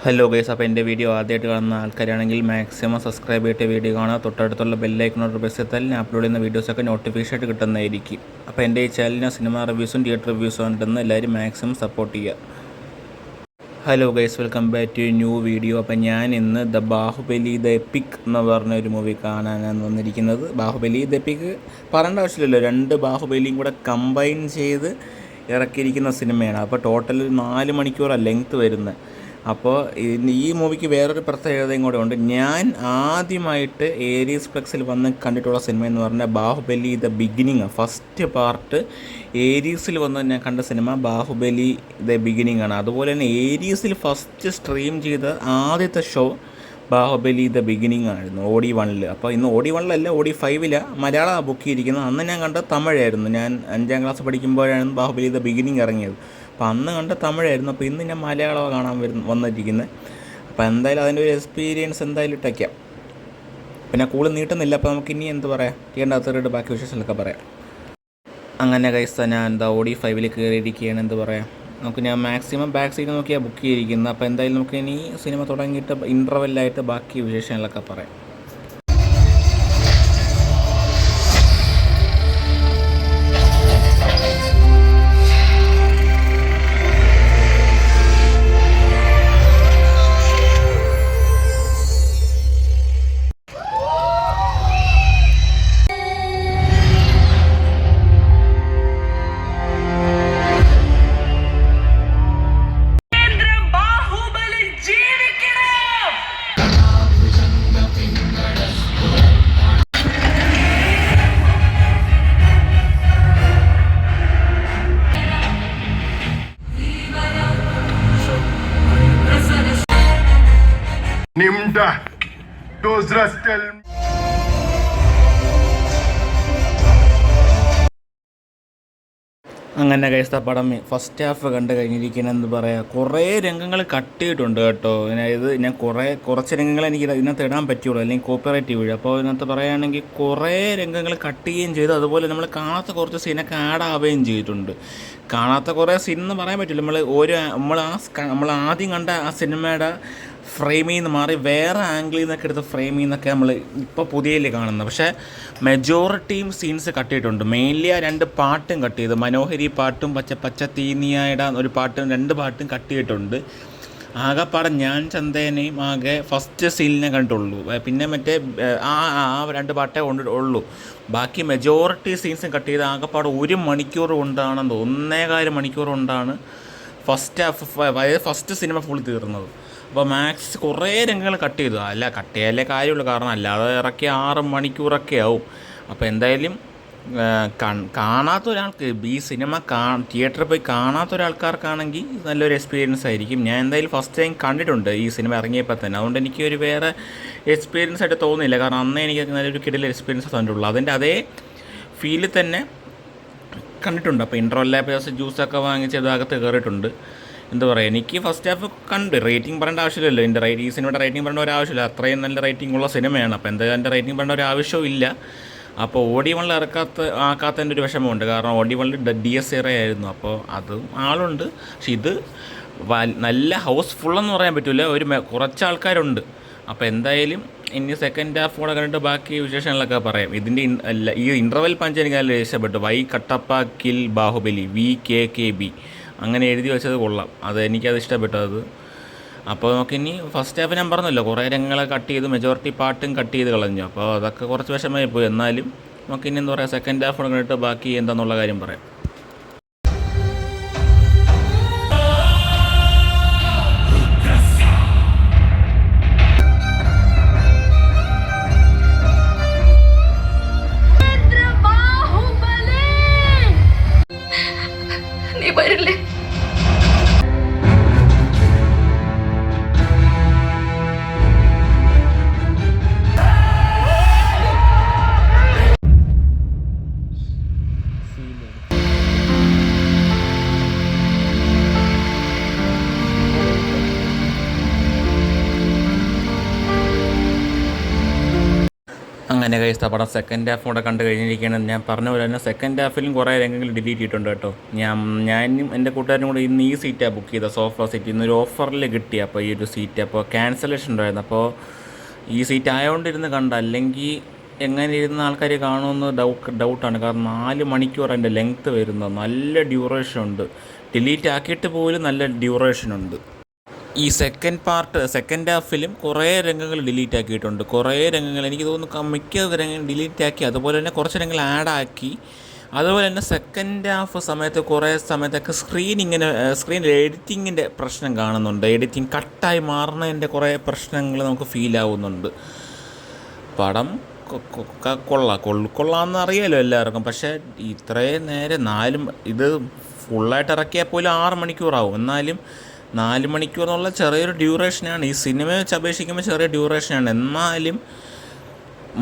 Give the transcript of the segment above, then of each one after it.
Hello guys, അപ്പോൾ എൻ്റെ video ആദ്യമായിട്ട് കാണുന്ന ആൾക്കാരാണെങ്കിൽ മാക്സിമം സബ്സ്ക്രൈബ് ചെയ്തിട്ട് വീഡിയോ കാണുക. തൊട്ടടുത്തുള്ള ബെല്ലൈക്കണോട് പ്രസ് ചെയ്താൽ ഞാൻ അപ്ലോഡ് ചെയ്യുന്ന വീഡിയോസൊക്കെ നോട്ടിഫിക്കേഷൻ ആയിട്ട് കിട്ടുന്നതായിരിക്കും. അപ്പോൾ എൻ്റെ ഈ ചാനലിന് സിനിമ റിവ്യൂസും തിയേറ്റർ റിവ്യൂസും ഉണ്ടെന്ന് എല്ലാവരും മാക്സിമം സപ്പോർട്ട് ചെയ്യുക. Hello guys, welcome back to new video. അപ്പോൾ ഞാൻ ഇന്ന് ദ ബാഹുബലി ദ എപ്പിക് എന്ന് പറഞ്ഞ ഒരു മൂവി കാണാനാണ് വന്നിരിക്കുന്നത്. ബാഹുബലി ദ എപ്പിക് പറയേണ്ട ആവശ്യമില്ലല്ലോ, രണ്ട് ബാഹുബലിയും കൂടെ കമ്പൈൻ ചെയ്ത് ഇറക്കിയിരിക്കുന്ന സിനിമയാണ്. അപ്പോൾ ടോട്ടൽ 4 മണിക്കൂറാണ് ലെങ്ത്ത് വരുന്നത്. അപ്പോൾ ഈ മൂവിക്ക് വേറൊരു പ്രത്യേകതയും കൂടെ ഉണ്ട്. ഞാൻ ആദ്യമായിട്ട് ഏരീസ് പ്ലക്സിൽ വന്ന് കണ്ടിട്ടുള്ള സിനിമ എന്ന് പറഞ്ഞാൽ Baahubali the beginning, first part ഏരീസിൽ വന്ന് ഞാൻ കണ്ട സിനിമ ബാഹുബലി ദ ബിഗിനിങ് ആണ്. അതുപോലെ തന്നെ ഏരീസിൽ ഫസ്റ്റ് സ്ട്രീം ചെയ്ത ആദ്യത്തെ ഷോ ബാഹുബലി ദ ബിഗിനിങ് ആയിരുന്നു, OD1. അപ്പോൾ ഇന്ന് OD1 OD5 മലയാളം ബുക്ക് ചെയ്തിരിക്കുന്നത്. അന്ന് ഞാൻ കണ്ട തമിഴായിരുന്നു. ഞാൻ 5ാം ക്ലാസ് പഠിക്കുമ്പോഴാണ് ബാഹുബലി ദ ബിഗിനിങ് ഇറങ്ങിയത്. അപ്പോൾ അന്ന് കണ്ട തമിഴായിരുന്നു. അപ്പോൾ ഇന്ന് ഞാൻ മലയാളം കാണാൻ വന്നിരിക്കുന്നത്. അപ്പോൾ എന്തായാലും അതിൻ്റെ ഒരു എക്സ്പീരിയൻസ് എന്തായാലും ഇട്ടേക്കാം. പിന്നെ കൂടുതൽ നീട്ടുന്നില്ല. അപ്പോൾ നമുക്ക് ഇനി എന്ത് പറയാം, ചെയ്യേണ്ടാത്ത ബാക്കി വിശേഷങ്ങളൊക്കെ പറയാം. അങ്ങനെ കൈസ് ഞാൻ OD5 കയറിയിരിക്കുകയാണ്. എന്ത് പറയാം, ഞാൻ മാക്സിമം ബാക്ക് സൈഡ് നോക്കിയാണ് ബുക്ക് ചെയ്തിരിക്കുന്നത്. അപ്പോൾ എന്തായാലും നമുക്ക് ഇനി സിനിമ തുടങ്ങിയിട്ട് ഇൻ്റർവെല്ലായിട്ട് ബാക്കി വിശേഷങ്ങളൊക്കെ പറയാം. Nimda, those rascal. അങ്ങനെ കഴിച്ച പടം ഫസ്റ്റ് ഹാഫ് കണ്ട് കഴിഞ്ഞിരിക്കണമെന്ന് പറയാം. കുറേ രംഗങ്ങൾ കട്ട് ചെയ്തിട്ടുണ്ട് കേട്ടോ. ഞാൻ കുറച്ച് രംഗങ്ങൾ എനിക്ക് ഇതിനകത്ത് ഇടാൻ പറ്റുള്ളൂ, അല്ലെങ്കിൽ കോപ്പിറൈറ്റ് വീഴും. അപ്പോൾ ഇതിനകത്ത് പറയുകയാണെങ്കിൽ കുറേ രംഗങ്ങൾ കട്ട് ചെയ്യുകയും ചെയ്തു. അതുപോലെ നമ്മൾ കാണാത്ത കുറച്ച് സീനൊക്കെ ആഡ് ആവുകയും ചെയ്തിട്ടുണ്ട്. കാണാത്ത കുറേ സീൻ എന്ന് പറയാൻ പറ്റില്ല. നമ്മൾ ആദ്യം കണ്ട ആ സിനിമയുടെ ഫ്രെയിമിൽ നിന്ന് മാറി വേറെ ആംഗിളിൽ നിന്നൊക്കെ എടുത്ത ഫ്രെയിമിൽ നിന്നൊക്കെ നമ്മൾ ഇപ്പോൾ പുതിയതിൽ കാണുന്നത്. പക്ഷേ മെജോറിറ്റിയും സീൻസ് കട്ട് ചെയ്തിട്ടുണ്ട്. മെയിൻലി ആ 2 പാട്ടും കട്ട് ചെയ്ത്, മനോഹരി പാട്ടും പച്ച തീനിയായുടെ ഒരു പാട്ടും 2 പാട്ടും കട്ട് ചെയ്തിട്ടുണ്ട്. ആകെപ്പാടെ ഞാൻ ചന്ദേനെയും ആകെ ഫസ്റ്റ് സീനിനെ കണ്ടുള്ളൂ. പിന്നെ മറ്റേ ആ 2 പാട്ടേ ഉള്ളൂ. ബാക്കി മെജോറിറ്റി സീൻസും കട്ട് ചെയ്ത് ആകെപ്പാടെ 1 മണിക്കൂർ കൊണ്ടാണെന്ന്, 1.25 മണിക്കൂർ കൊണ്ടാണ് ഫസ്റ്റ് സിനിമ ഫുൾ തീർന്നത്. അപ്പോൾ കുറേ രംഗങ്ങൾ കട്ട് ചെയ്തു. കട്ട് ചെയ്യാനേ കാര്യമുള്ളൂ, കാരണം അല്ലാതെ ഇറക്കി 6 മണിക്കൂറൊക്കെ ആവും. അപ്പോൾ എന്തായാലും കാണാത്ത ഒരാൾക്ക് ഈ സിനിമ തിയേറ്ററിൽ പോയി കാണാത്ത ഒരാൾക്കാർക്കാണെങ്കിൽ നല്ലൊരു എക്സ്പീരിയൻസ് ആയിരിക്കും. ഞാൻ എന്തായാലും ഫസ്റ്റ് ടൈം കണ്ടിട്ടുണ്ട് ഈ സിനിമ ഇറങ്ങിയപ്പോൾ തന്നെ. അതുകൊണ്ട് എനിക്ക് ഒരു വേറെ എക്സ്പീരിയൻസ് ആയിട്ട് തോന്നുന്നില്ല, കാരണം അന്നേ എനിക്ക് നല്ലൊരു കിടിലൻ എക്സ്പീരിയൻസ് തന്നിട്ടുള്ളൂ. അതിൻ്റെ അതേ ഫീലിൽ തന്നെ കണ്ടിട്ടുണ്ട്. അപ്പോൾ ഇൻ്റർവെല്ലായപ്പോൾ ജസ്റ്റ് ജ്യൂസൊക്കെ വാങ്ങിച്ച് അകത്ത് കയറിയിട്ടുണ്ട്. എന്താ പറയുക, എനിക്ക് ഫസ്റ്റ് ഹാഫ് കണ്ട് റേറ്റിംഗ് പറയേണ്ട ആവശ്യമില്ലല്ലോ. ഈ സിനിമയുടെ റേറ്റിംഗ് പറയേണ്ട ഒരു ആവശ്യമില്ല, അത്രയും നല്ല റേറ്റിംഗ് ഉള്ള സിനിമയാണ്. അപ്പോൾ എന്തായാലും എൻ്റെ റേറ്റിംഗ് പറയേണ്ട ഒരു ആവശ്യവും ഇല്ല. അപ്പോൾ OD1 ആക്കാത്തതിൻ്റെ ഒരു വിഷമമുണ്ട്, കാരണം OD1 DS ആയിരുന്നു. അപ്പോൾ അതും ആളുണ്ട്. പക്ഷെ ഇത് നല്ല ഹൗസ്ഫുള്ളെന്ന് പറയാൻ പറ്റില്ല, കുറച്ച് ആൾക്കാരുണ്ട്. അപ്പോൾ എന്തായാലും ഇനി സെക്കൻഡ് ഹാഫ് കൂടെ കണ്ടിട്ട് ബാക്കി വിശേഷങ്ങളൊക്കെ പറയാം. ഇതിൻ്റെ ഈ ഇൻ്റർവെൽ പഞ്ച് എനിക്ക് നല്ല ഇഷ്ടപ്പെട്ടു. Why Kattappa kill Baahubali VKKB അങ്ങനെ എഴുതി വെച്ചത് കൊള്ളാം. എനിക്കത് ഇഷ്ടപ്പെട്ടത്. അപ്പോൾ നമുക്കിനി ഫസ്റ്റ് ഹാഫ് ഞാൻ പറഞ്ഞല്ലോ, കുറേ രംഗങ്ങളെ കട്ട് ചെയ്ത് മെജോറിറ്റി പാട്ടും കട്ട് ചെയ്ത് കളഞ്ഞു. അപ്പോൾ അതൊക്കെ കുറച്ച് വിഷമമായി പോയി. എന്നാലും നമുക്കിനി എന്താ പറയുക, സെക്കൻഡ് ഹാഫ് കണ്ടിട്ട് ബാക്കി എന്താണെന്നുള്ള കാര്യം പറയാം. അങ്ങനെ കഴിച്ച പടം സെക്കൻഡ് ഹാഫ് കൂടെ കണ്ട് കഴിഞ്ഞിരിക്കുകയാണ്. ഞാൻ പറഞ്ഞ പോലെ തന്നെ സെക്കൻഡ് ഹാഫിലും കുറേ രംഗങ്ങൾ ഡിലീറ്റ് ചെയ്തിട്ടുണ്ട് കേട്ടോ. ഞാനും എൻ്റെ കൂട്ടുകാരും കൂടെ ഇന്ന് ഈ സീറ്റാണ് ബുക്ക് ചെയ്തത്, സോഫ സീറ്റ്. ഇന്നൊരു ഓഫറിൽ കിട്ടി അപ്പോൾ ഈ ഒരു സീറ്റ്. അപ്പോൾ ക്യാൻസലേഷൻ ഉണ്ടായിരുന്നു. അപ്പോൾ ഈ സീറ്റ് ആയതുകൊണ്ടിരുന്ന് കണ്ട, അല്ലെങ്കിൽ എങ്ങനെ ഇരുന്ന ആൾക്കാർ കാണുമെന്ന് ഡൗട്ടാണ്. കാരണം 4 മണിക്കൂർ അതിൻ്റെ ലെങ്ത്ത് വരുന്നത്, നല്ല ഡ്യൂറേഷൻ ഉണ്ട്. ഡിലീറ്റ് ആക്കിയിട്ട് പോലും നല്ല ഡ്യൂറേഷനുണ്ട്. ഈ സെക്കൻഡ് ഹാഫിലും കുറേ രംഗങ്ങൾ ഡിലീറ്റ് ആക്കിയിട്ടുണ്ട്. കുറേ രംഗങ്ങൾ എനിക്ക് തോന്നുന്നു മിക്ക രംഗങ്ങൾ ഡിലീറ്റ് ആക്കി, അതുപോലെ തന്നെ കുറച്ച് രംഗങ്ങൾ ആഡാക്കി. അതുപോലെ തന്നെ സെക്കൻഡ് ഹാഫ് സമയത്ത് കുറേ സമയത്തൊക്കെ സ്ക്രീനിൽ എഡിറ്റിങ്ങിൻ്റെ പ്രശ്നം കാണുന്നുണ്ട്. എഡിറ്റിംഗ് കട്ടായി മാറുന്നതിൻ്റെ കുറേ പ്രശ്നങ്ങൾ നമുക്ക് ഫീൽ ആവുന്നുണ്ട്. പടം കൊള്ളാമെന്ന് അറിയാമല്ലോ എല്ലാവർക്കും. പക്ഷേ ഇത്രയും നേരം ഇത് ഫുള്ളായിട്ട് ഇറക്കിയാൽ പോലും 6 മണിക്കൂറാവും. എന്നാലും 4 മണിക്കൂർ എന്നുള്ള ചെറിയൊരു ഡ്യൂറേഷനാണ്. ഈ സിനിമയെ വെച്ച് അപേക്ഷിക്കുമ്പോൾ ചെറിയ ഡ്യൂറേഷനാണ്. എന്നാലും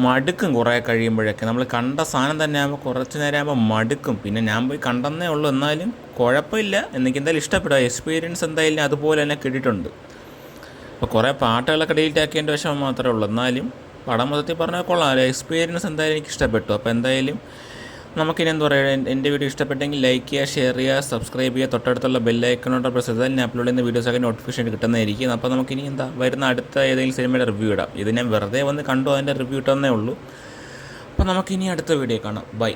മടുക്കും കുറേ കഴിയുമ്പോഴൊക്കെ. നമ്മൾ കണ്ട സാധനം തന്നെ ആകുമ്പോൾ കുറച്ച് നേരം ആകുമ്പോൾ മടുക്കും. പിന്നെ ഞാൻ പോയി കണ്ടെന്നേ ഉള്ളൂ. എന്നാലും കുഴപ്പമില്ല, എനിക്കെന്തായാലും ഇഷ്ടപ്പെടുക. എക്സ്പീരിയൻസ് എന്തായാലും അതുപോലെ തന്നെ കിട്ടിയിട്ടുണ്ട്. അപ്പോൾ കുറേ പാട്ടുകളൊക്കെ ഡിലീറ്റ് ആക്കിയതിൻ്റെ വിഷമം മാത്രമേ ഉള്ളൂ. എന്നാലും പടം മൊത്തത്തിൽ പറഞ്ഞാൽ കൊള്ളാം. എക്സ്പീരിയൻസ് എന്തായാലും എനിക്ക് ഇഷ്ടപ്പെട്ടു. അപ്പോൾ എന്തായാലും നമുക്കിനി എന്താ പറയുക, എൻ്റെ വീഡിയോ ഇഷ്ടപ്പെട്ടെങ്കിൽ ലൈക്ക് ചെയ്യുക, ഷെയർ ചെയ്യുക, സബ്സ്ക്രൈബ് ചെയ്യുക, തൊട്ടടുത്തുള്ള ബെല്ലൈക്കണോട്ട് പ്രസ് ചെയ്താൽ ഞാൻ അപ്ലോഡ് ചെയ്യുന്ന വീഡിയോസൊക്കെ നോട്ടിഫിക്കേഷൻ കിട്ടുന്നതായിരിക്കും. അപ്പോൾ നമുക്കിനി വരുന്ന അടുത്ത ഏതെങ്കിലും സിനിമയുടെ റിവ്യൂ ഇടാം. ഇത് ഞാൻ വെറുതെ വന്ന് കണ്ടു, അതിൻ്റെ റിവ്യൂ ഇട്ടെന്നേ ഉള്ളൂ. അപ്പോൾ നമുക്കിനി അടുത്ത വീഡിയോ കാണാം. ബൈ.